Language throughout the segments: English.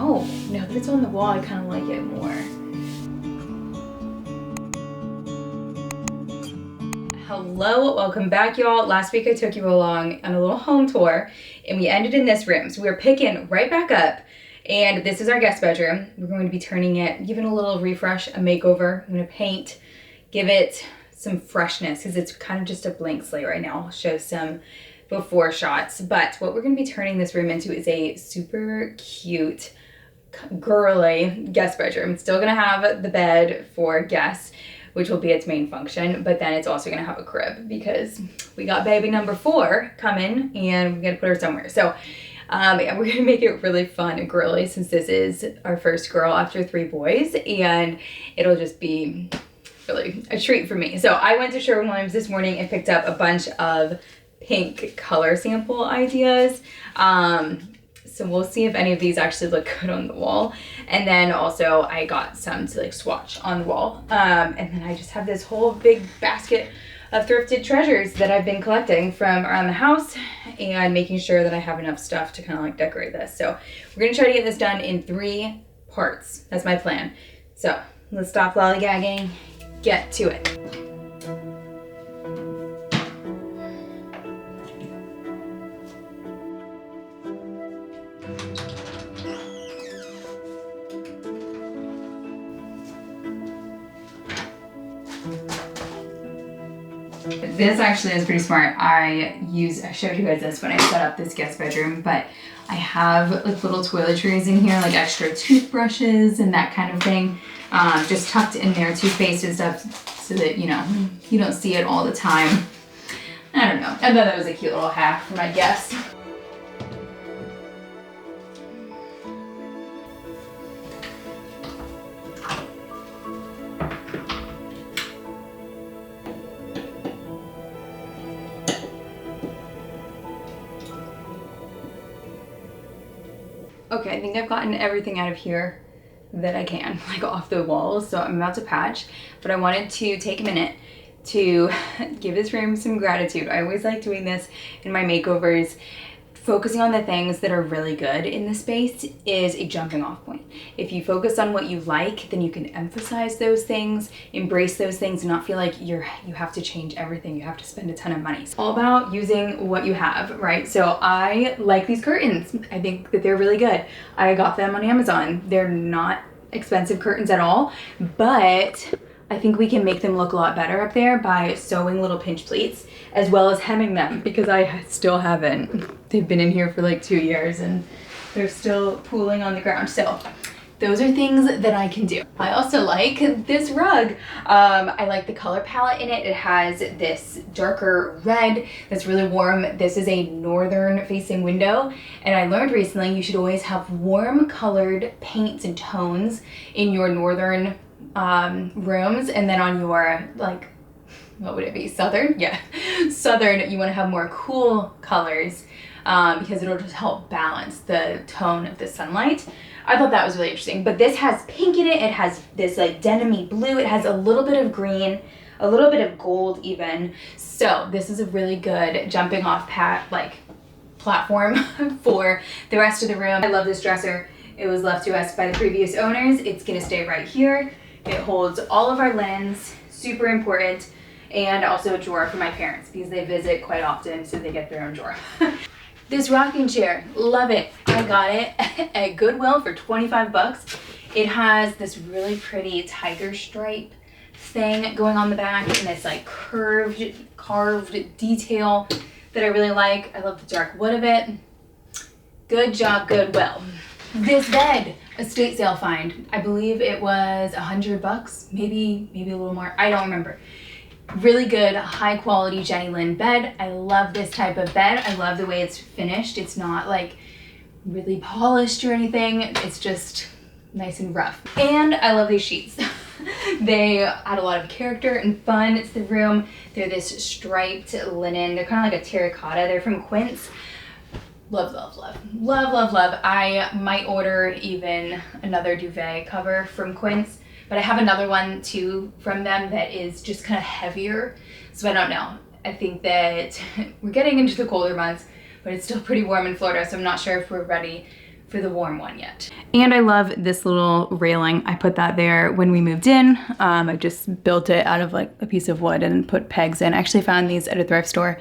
know. Now that it's on the wall, I kind of like it more. Hello, welcome back, y'all. Last week I took you along on a little home tour and we ended in this room. So we're picking right back up, and this is our guest bedroom. We're going to be turning it, giving a little refresh, a makeover. I'm gonna paint, give it some freshness because it's kind of just a blank slate right now. I'll show some before shots, but what we're gonna be turning this room into is a super cute, girly guest bedroom. It's still gonna have the bed for guests, which will be its main function, but then it's also gonna have a crib because we got baby number 4 coming and we're gonna put her somewhere. So we're gonna make it really fun and girly since this is our first girl after 3 boys, and it'll just be really a treat for me. So I went to Sherwin-Williams this morning and picked up a bunch of pink color sample ideas. So we'll see if any of these actually look good on the wall. And then also I got some to like swatch on the wall. And then I just have this whole big basket of thrifted treasures that I've been collecting from around the house and making sure that I have enough stuff to kind of like decorate this. So we're gonna try to get this done in 3 parts. That's my plan. So let's stop lollygagging, get to it. This actually is pretty smart. I showed you guys this when I set up this guest bedroom, but I have like little toiletries in here, like extra toothbrushes and that kind of thing, just tucked in there, toothpaste and stuff, so that, you know, you don't see it all the time. I don't know. I thought that was a cute little hack for my guests. Okay, I think I've gotten everything out of here that I can, like off the walls, so I'm about to patch, but I wanted to take a minute to give this room some gratitude. I always like doing this in my makeovers. Focusing on the things that are really good in the space is a jumping off point. If you focus on what you like, then you can emphasize those things, embrace those things, and not feel like you have to change everything, you have to spend a ton of money. It's all about using what you have, right? So I like these curtains. I think that they're really good. I got them on Amazon. They're not expensive curtains at all, but I think we can make them look a lot better up there by sewing little pinch pleats as well as hemming them, because I still haven't. They've been in here for like 2 years and they're still pooling on the ground. So those are things that I can do. I also like this rug. I like the color palette in it. It has this darker red that's really warm. This is a northern facing window, and I learned recently you should always have warm colored paints and tones in your northern rooms, and then on your, like, what would it be, southern? Yeah, southern, you want to have more cool colors because it'll just help balance the tone of the sunlight. I thought that was really interesting. But this has pink in it. It has this like denim-y blue. It has a little bit of green, a little bit of gold even. So this is a really good jumping off platform for the rest of the room. I love this dresser. It was left to us by the previous owners. It's gonna stay right here. It holds all of our linens, super important, and also a drawer for my parents because they visit quite often, so they get their own drawer. This rocking chair, love it. I got it at Goodwill for 25 bucks. It has this really pretty tiger stripe thing going on the back and this like carved detail that I really like. I love the dark wood of it. Good job, Goodwill. This bed, estate sale find. I believe it was 100 bucks, maybe a little more. I don't remember. Really good, high quality Jenny Lynn bed. I love this type of bed. I love the way it's finished. It's not like really polished or anything. It's just nice and rough. And I love these sheets. They add a lot of character and fun to the room. They're this striped linen. They're kind of like a terracotta. They're from Quince. Love, love, love. Love, love, love. I might order even another duvet cover from Quince, but I have another one too from them that is just kind of heavier. So I don't know. I think that we're getting into the colder months, but it's still pretty warm in Florida, so I'm not sure if we're ready for the warm one yet. And I love this little railing. I put that there when we moved in. I just built it out of like a piece of wood and put pegs in. I actually found these at a thrift store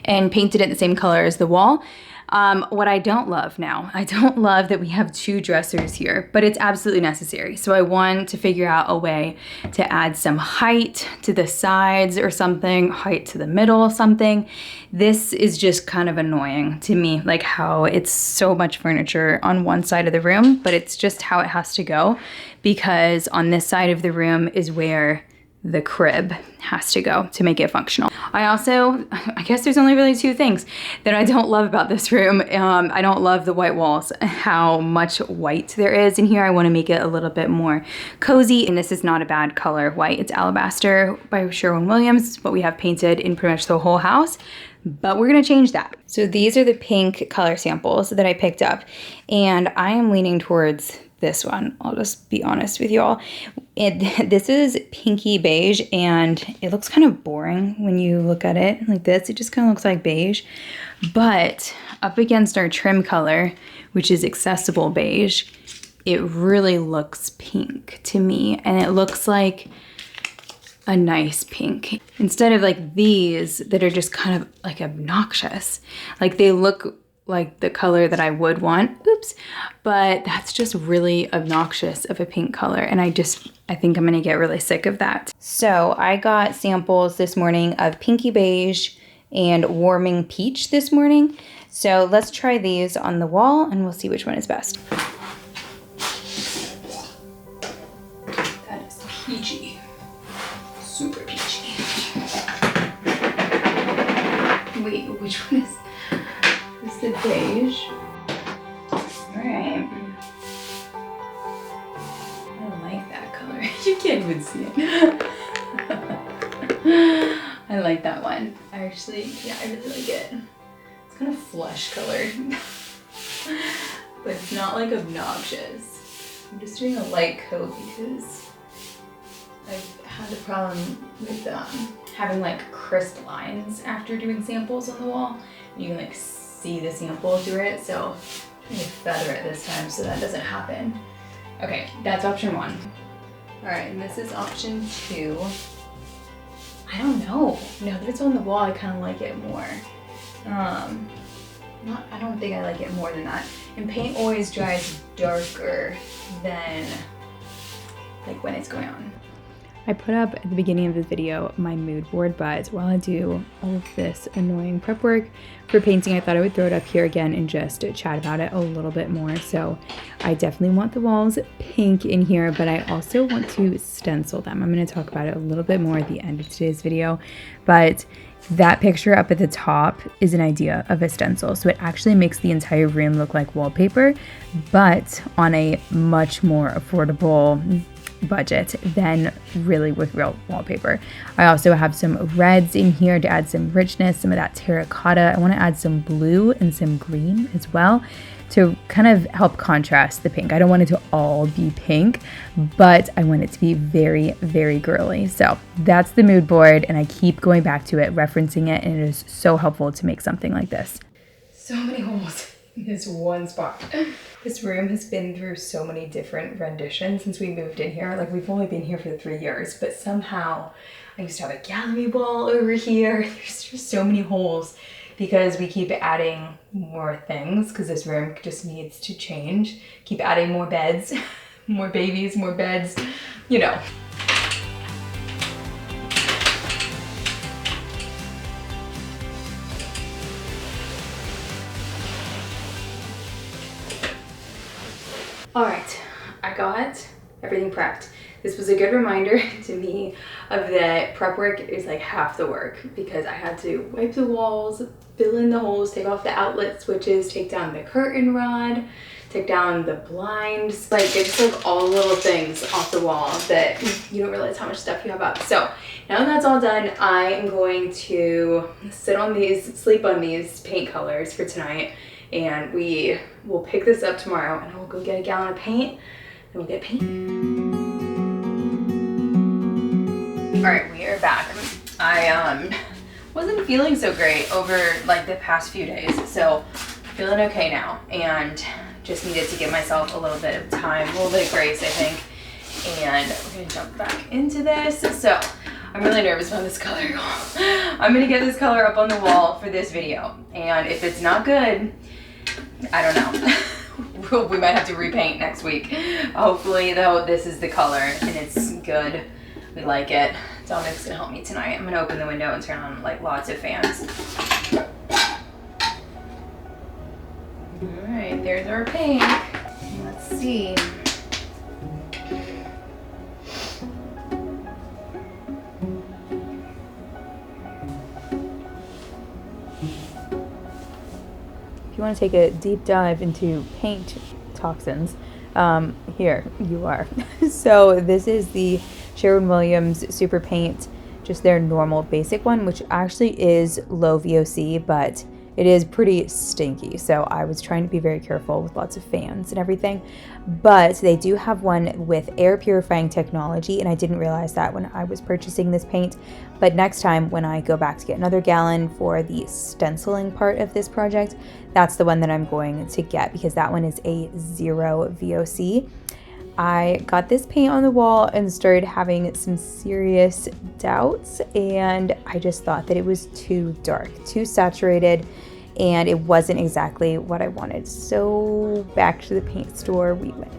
and painted it the same color as the wall. What I don't love now, I don't love that we have 2 dressers here, but it's absolutely necessary. So I want to figure out a way to add some height to the sides or something, height to the middle, something. This is just kind of annoying to me, like how it's so much furniture on one side of the room, but it's just how it has to go, because on this side of the room is where the crib has to go to make it functional. I guess there's only really 2 things that I don't love about this room. I don't love the white walls, how much white there is in here. I want to make it a little bit more cozy, and this is not a bad color white. It's Alabaster by Sherwin-Williams, what we have painted in pretty much the whole house, but we're gonna change that. So these are the pink color samples that I picked up, and I am leaning towards this one. I'll just be honest with you all. This is pinky beige, and it looks kind of boring when you look at it like this. It just kind of looks like beige, but up against our trim color, which is accessible beige, it really looks pink to me, and it looks like a nice pink. Instead of like these that are just kind of like obnoxious. Like they look like the color that I would want, oops, but that's just really obnoxious of a pink color, and I think I'm gonna get really sick of that. So I got samples this morning of pinky beige and warming peach this morning. So let's try these on the wall and we'll see which one is best. That is peachy, super peachy. Wait, which one is? This is the beige. Alright. I like that color. You can't even see it. I like that one. I really like it. It's kind of flesh colored. But it's not like obnoxious. I'm just doing a light coat because I've had a problem with having like crisp lines after doing samples on the wall. You can like see the sample through it, so I'm trying to feather it this time so that doesn't happen. Okay, that's option 1. All right, and this is option 2. I don't know. Now that it's on the wall, I kind of like it more. I don't think I like it more than that. And paint always dries darker than like when it's going on. I put up at the beginning of this video my mood board, but while I do all of this annoying prep work for painting, I thought I would throw it up here again and just chat about it a little bit more. So I definitely want the walls pink in here, but I also want to stencil them. I'm going to talk about it a little bit more at the end of today's video, but that picture up at the top is an idea of a stencil. So it actually makes the entire room look like wallpaper, but on a much more affordable budget than really with real wallpaper. I also have some reds in here to add some richness, some of that terracotta. I want to add some blue and some green as well to kind of help contrast the pink. I don't want it to all be pink, but I want it to be very, very girly. So that's the mood board, and I keep going back to it, referencing it, and it is so helpful to make something like this. So many holes in this one spot. This room has been through so many different renditions since we moved in here. Like, we've only been here for 3 years, but somehow I used to have a gallery wall over here. There's just so many holes because we keep adding more things because this room just needs to change. Keep adding more beds, more babies, more beds, you know. All right, I got everything prepped. This was a good reminder to me of that prep work is like half the work because I had to wipe the walls, fill in the holes, take off the outlet switches, take down the curtain rod, take down the blinds. Like, it's just like all little things off the wall that you don't realize how much stuff you have up. So now that that's all done, I am going to sleep on these paint colors for tonight. And we will pick this up tomorrow and we'll go get a gallon of paint and we'll get painting. All right, we are back. I wasn't feeling so great over like the past few days, so feeling okay now and just needed to give myself a little bit of time, a little bit of grace, I think. And we're gonna jump back into this. So I'm really nervous about this color. I'm gonna get this color up on the wall for this video. And if it's not good, I don't know. We might have to repaint next week. Hopefully though, this is the color and it's good. We like it. Dominic's gonna help me tonight. I'm gonna open the window and turn on like lots of fans. All right, there's our pink. Let's see. If you want to take a deep dive into paint toxins, here you are. So this is the Sherwin-Williams Super Paint, just their normal basic one, which actually is low VOC, but it is pretty stinky. So I was trying to be very careful with lots of fans and everything. But they do have one with air purifying technology, and I didn't realize that when I was purchasing this paint. But next time when I go back to get another gallon for the stenciling part of this project, that's the one that I'm going to get, because that one is a 0 VOC. I got this paint on the wall and started having some serious doubts, and I just thought that it was too dark, too saturated, and it wasn't exactly what I wanted. So back to the paint store we went.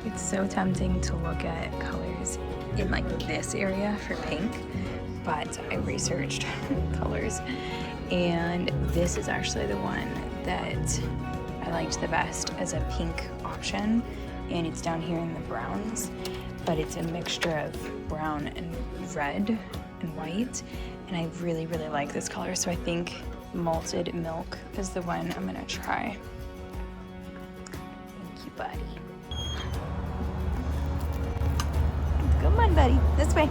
It's so tempting to look at colors in like this area for pink, but I researched colors, and this is actually the one that I liked the best as a pink option, and it's down here in the browns, but it's a mixture of brown and red and white, and I really like this color. So I think Malted Milk is the one I'm gonna try. Thank you, buddy. Come on, buddy, this way.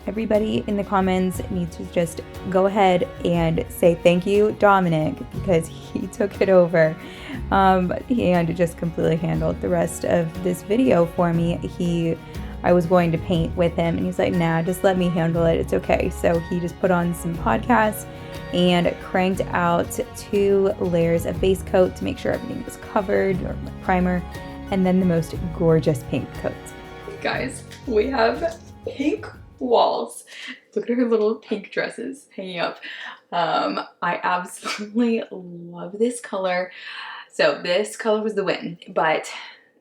Everybody in the comments needs to just go ahead and say thank you, Dominic, because he took it over and just completely handled the rest of this video for me. I was going to paint with him, and he's like, nah, just let me handle it, it's okay. So he just put on some podcasts and cranked out 2 layers of base coat to make sure everything was covered, or primer, and then the most gorgeous pink coat. Guys, we have pink walls. Look at her little pink dresses hanging up. I absolutely love this color. So this color was the win, but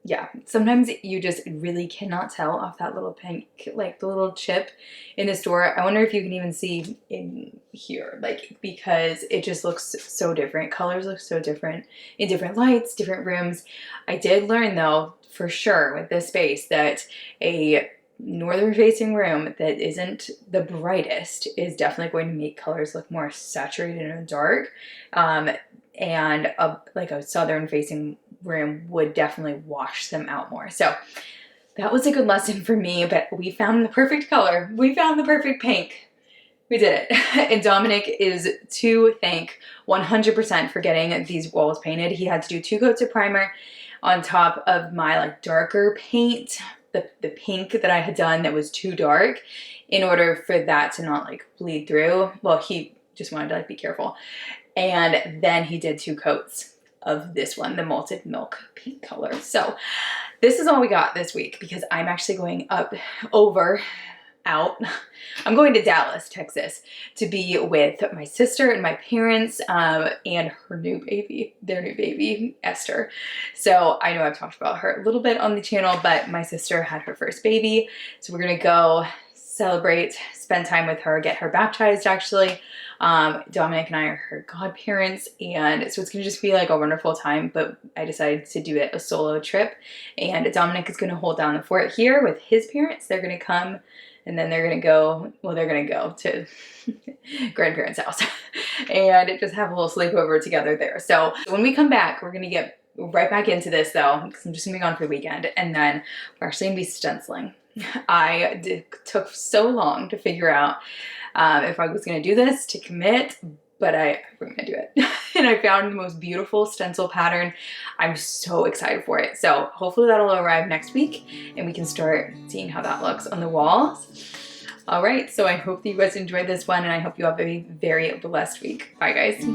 yeah, sometimes you just really cannot tell off that little pink, like the little chip in the store. I wonder if you can even see in here, like, because it just looks so different. Colors look so different in different lights, different rooms. I did learn though, for sure with this space, that a northern facing room that isn't the brightest is definitely going to make colors look more saturated and dark, and like a southern facing room would definitely wash them out more. So that was a good lesson for me, but we found the perfect color. We found the perfect pink. We did it. And Dominic is to thank 100% for getting these walls painted. He had to do 2 coats of primer on top of my like darker paint, the pink that I had done that was too dark, in order for that to not like bleed through. Well, he just wanted to like be careful. And then he did 2 coats of this one, the Malted Milk pink color. So this is all we got this week, because I'm actually going I'm going to Dallas, Texas, to be with my sister and my parents, and their new baby, Esther. So I know I've talked about her a little bit on the channel, but my sister had her first baby. So we're gonna go celebrate, spend time with her, get her baptized actually. Dominic and I are her godparents, and so it's gonna just be like a wonderful time, but I decided to do it a solo trip, and Dominic is gonna hold down the fort here with his parents. They're gonna come, and then they're gonna go to grandparents' house and just have a little sleepover together there. So when we come back, we're gonna get right back into this though, because I'm just gonna be gone for the weekend, and then we're actually gonna be stenciling. Took so long to figure out if I was gonna do this, to commit, but we're gonna do it. And I found the most beautiful stencil pattern. I'm so excited for it. So hopefully that'll arrive next week and we can start seeing how that looks on the walls. All right, so I hope that you guys enjoyed this one, and I hope you have a very blessed week. Bye, guys.